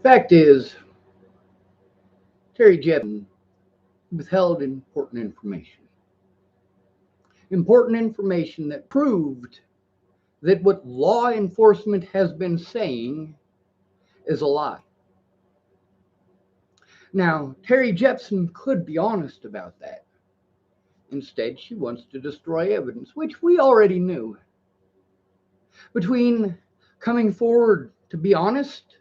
Fact is, Terry Jepsen withheld important information. Important information that proved that what law enforcement has been saying is a lie. Now, Terry Jepsen could be honest about that. Instead, she wants to destroy evidence, which we already knew. Between coming forward to be honest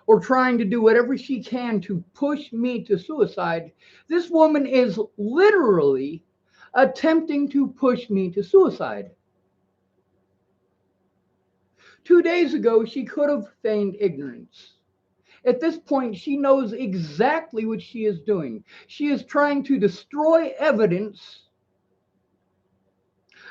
or trying to do whatever she can to push me to suicide, this woman is literally attempting to push me to suicide. 2 days ago, she could have feigned ignorance. At this point, she knows exactly what she is doing. She is trying to destroy evidence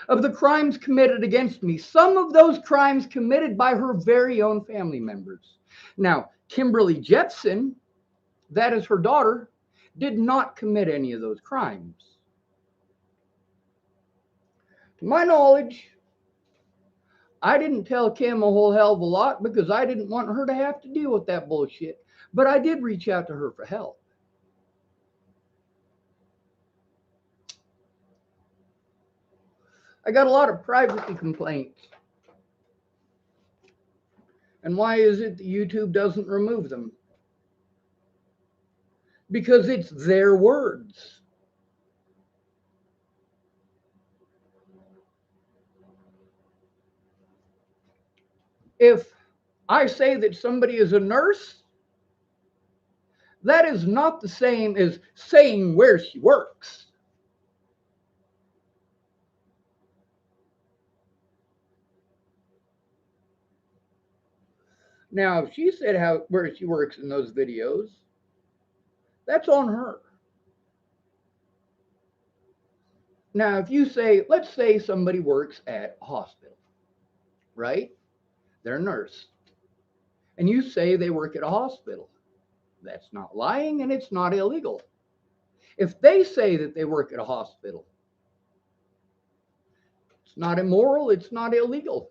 of the crimes committed against me. Some of those crimes committed by her very own family members. Now, Kimberly Jepsen, that is her daughter, did not commit any of those crimes. To my knowledge, I didn't tell Kim a whole hell of a lot because I didn't want her to have to deal with that bullshit. But I did reach out to her for help. I got a lot of privacy complaints. And why is it that YouTube doesn't remove them? Because it's their words. If I say that somebody is a nurse, that is not the same as saying where she works. Now, if she said where she works in those videos, that's on her. Now, if you say, let's say somebody works at a hospital, right? They're a nurse. And you say they work at a hospital. That's not lying and it's not illegal. If they say that they work at a hospital, it's not immoral, it's not illegal.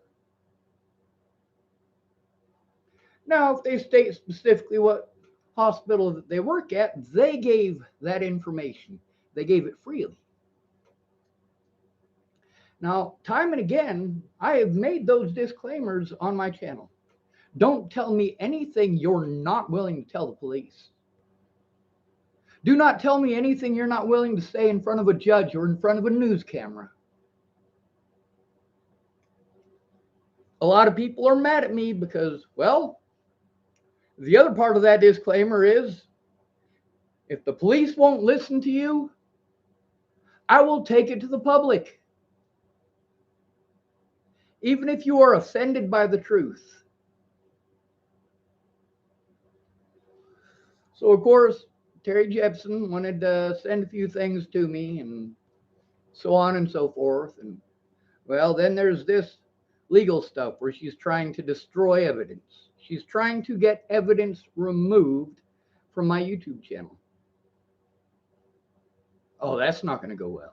Now, if they state specifically what hospital that they work at, they gave that information. They gave it freely. Now, time and again, I have made those disclaimers on my channel. Don't tell me anything you're not willing to tell the police. Do not tell me anything you're not willing to say in front of a judge or in front of a news camera. A lot of people are mad at me because, well, the other part of that disclaimer is, if the police won't listen to you, I will take it to the public. Even if you are offended by the truth. So, of course, Terry Jepsen wanted to send a few things to me and so on and so forth. And, well, then there's this legal stuff where she's trying to destroy evidence. She's trying to get evidence removed from my YouTube channel. Oh, that's not going to go well.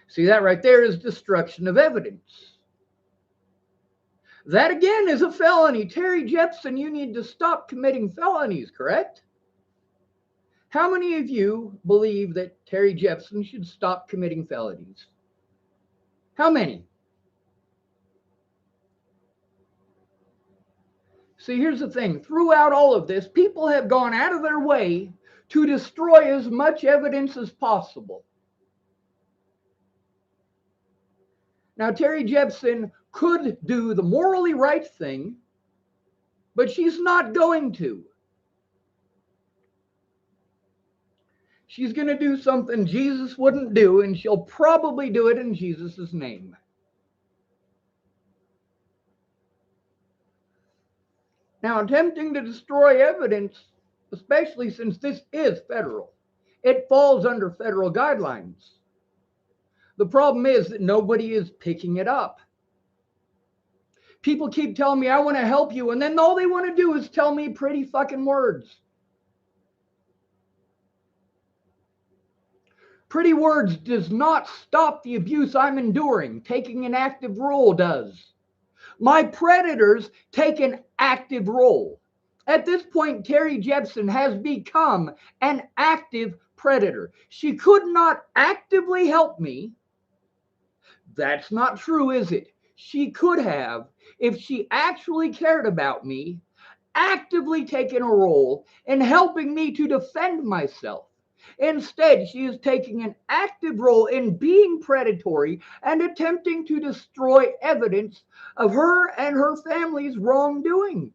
See, that right there is destruction of evidence. That again is a felony. Terry Jepsen, you need to stop committing felonies, correct? How many of you believe that Terry Jepsen should stop committing felonies? How many? See, here's the thing. Throughout all of this, people have gone out of their way to destroy as much evidence as possible. Now, Terry Jepsen could do the morally right thing, but she's not going to. She's going to do something Jesus wouldn't do, and she'll probably do it in Jesus' name. Now, attempting to destroy evidence, especially since this is federal, it falls under federal guidelines. The problem is that nobody is picking it up. People keep telling me, I want to help you, and then all they want to do is tell me pretty fucking words. Pretty words does not stop the abuse I'm enduring. Taking an active role does. My predators take an active role. At this point, Terry Jepsen has become an active predator. She could not actively help me. That's not true, is it? She could have, if she actually cared about me, actively taken a role in helping me to defend myself. Instead, she is taking an active role in being predatory and attempting to destroy evidence of her and her family's wrongdoing.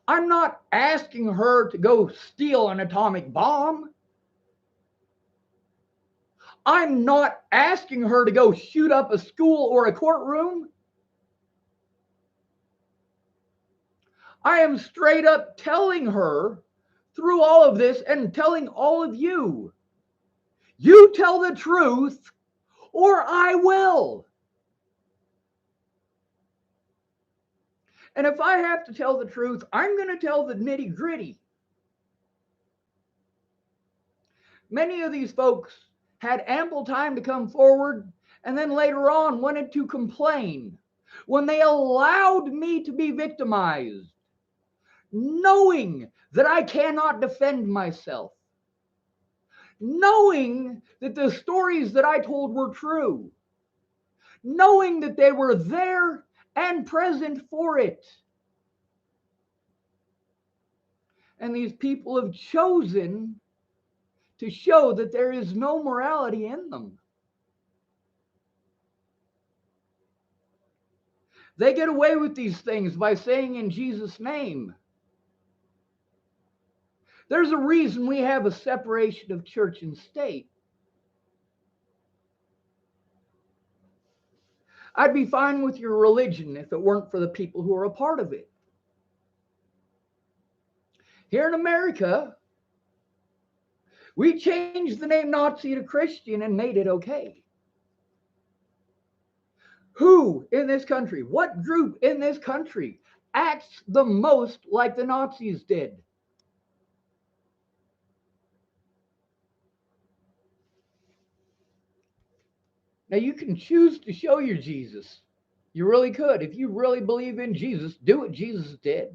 I'm not asking her to go steal an atomic bomb. I'm not asking her to go shoot up a school or a courtroom. I am straight up telling her through all of this and telling all of you, you tell the truth or I will. And if I have to tell the truth, I'm going to tell the nitty gritty. Many of these folks had ample time to come forward and then later on wanted to complain when they allowed me to be victimized, knowing that I cannot defend myself, knowing that the stories that I told were true, knowing that they were there and present for it. And these people have chosen to show that there is no morality in them. They get away with these things by saying in Jesus' name. There's a reason we have a separation of church and state. I'd be fine with your religion if it weren't for the people who are a part of it. Here in America, we changed the name Nazi to Christian and made it okay. Who in this country, what group in this country acts the most like the Nazis did? Now, you can choose to show your Jesus. You really could. If you really believe in Jesus, do what Jesus did.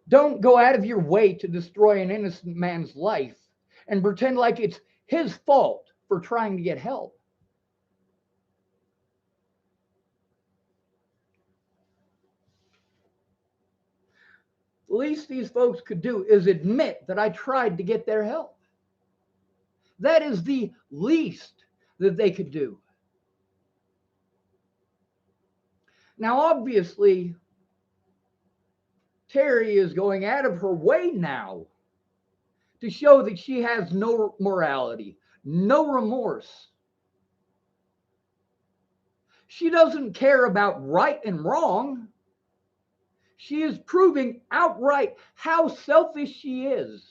Don't go out of your way to destroy an innocent man's life and pretend like it's his fault for trying to get help. The least these folks could do is admit that I tried to get their help. That is the least that they could do. Now, obviously, Terry is going out of her way now to show that she has no morality, no remorse. She doesn't care about right and wrong. She is proving outright how selfish she is.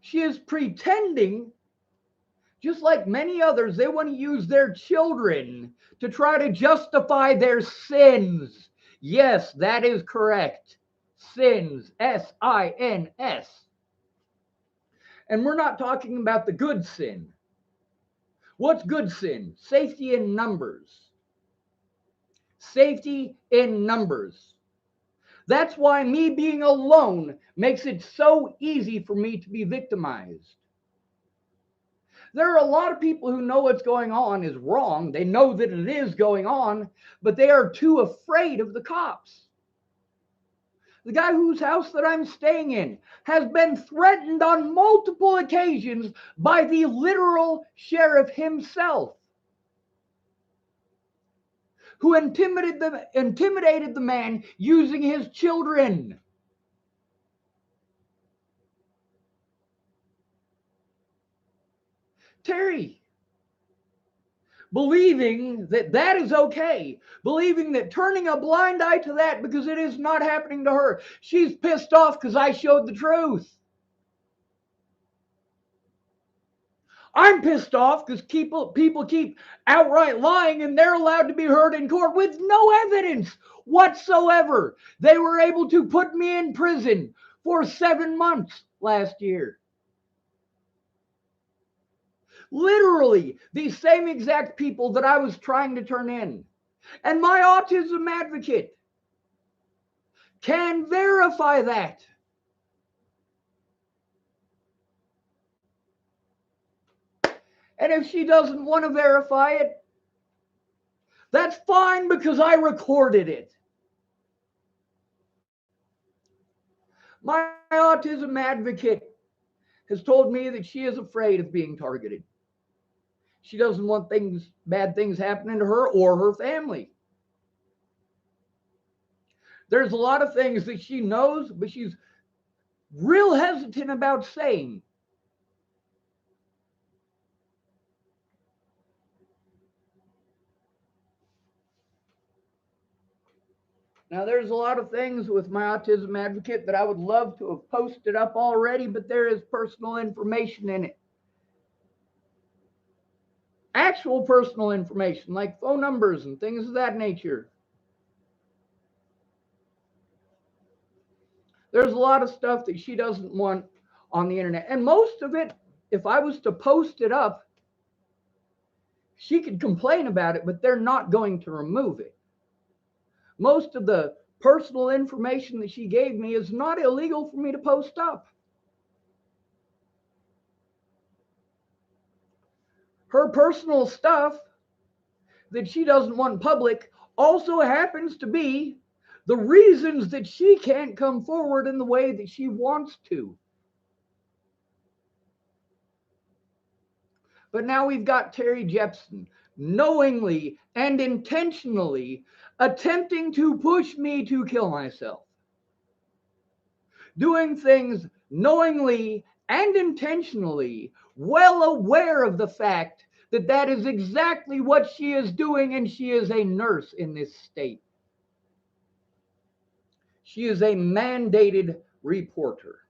She is pretending, just like many others, they want to use their children to try to justify their sins. Yes, that is correct. Sins, S-I-N-S. And we're not talking about the good sin. What's good sin? Safety in numbers. Safety in numbers. That's why me being alone makes it so easy for me to be victimized. There are a lot of people who know what's going on is wrong. They know that it is going on, but they are too afraid of the cops. The guy whose house that I'm staying in has been threatened on multiple occasions by the literal sheriff himself, who intimidated the man using his children. Terry, believing that that is okay, believing that turning a blind eye to that because it is not happening to her. She's pissed off because I showed the truth. I'm pissed off because people keep outright lying and they're allowed to be heard in court with no evidence whatsoever. They were able to put me in prison for 7 months last year. Literally, these same exact people that I was trying to turn in. And my autism advocate can verify that. And if she doesn't want to verify it, that's fine because I recorded it. My autism advocate has told me that she is afraid of being targeted. She doesn't want bad things happening to her or her family. There's a lot of things that she knows, but she's real hesitant about saying. Now, there's a lot of things with my autism advocate that I would love to have posted up already, but there is personal information in it. Actual personal information, like phone numbers and things of that nature. There's a lot of stuff that she doesn't want on the internet. And most of it, if I was to post it up, she could complain about it, but they're not going to remove it. Most of the personal information that she gave me is not illegal for me to post up. Her personal stuff that she doesn't want public also happens to be the reasons that she can't come forward in the way that she wants to. But now we've got Terry Jepsen knowingly and intentionally attempting to push me to kill myself. Doing things knowingly and intentionally, well aware of the fact that that is exactly what she is doing, and she is a nurse in this state. She is a mandated reporter.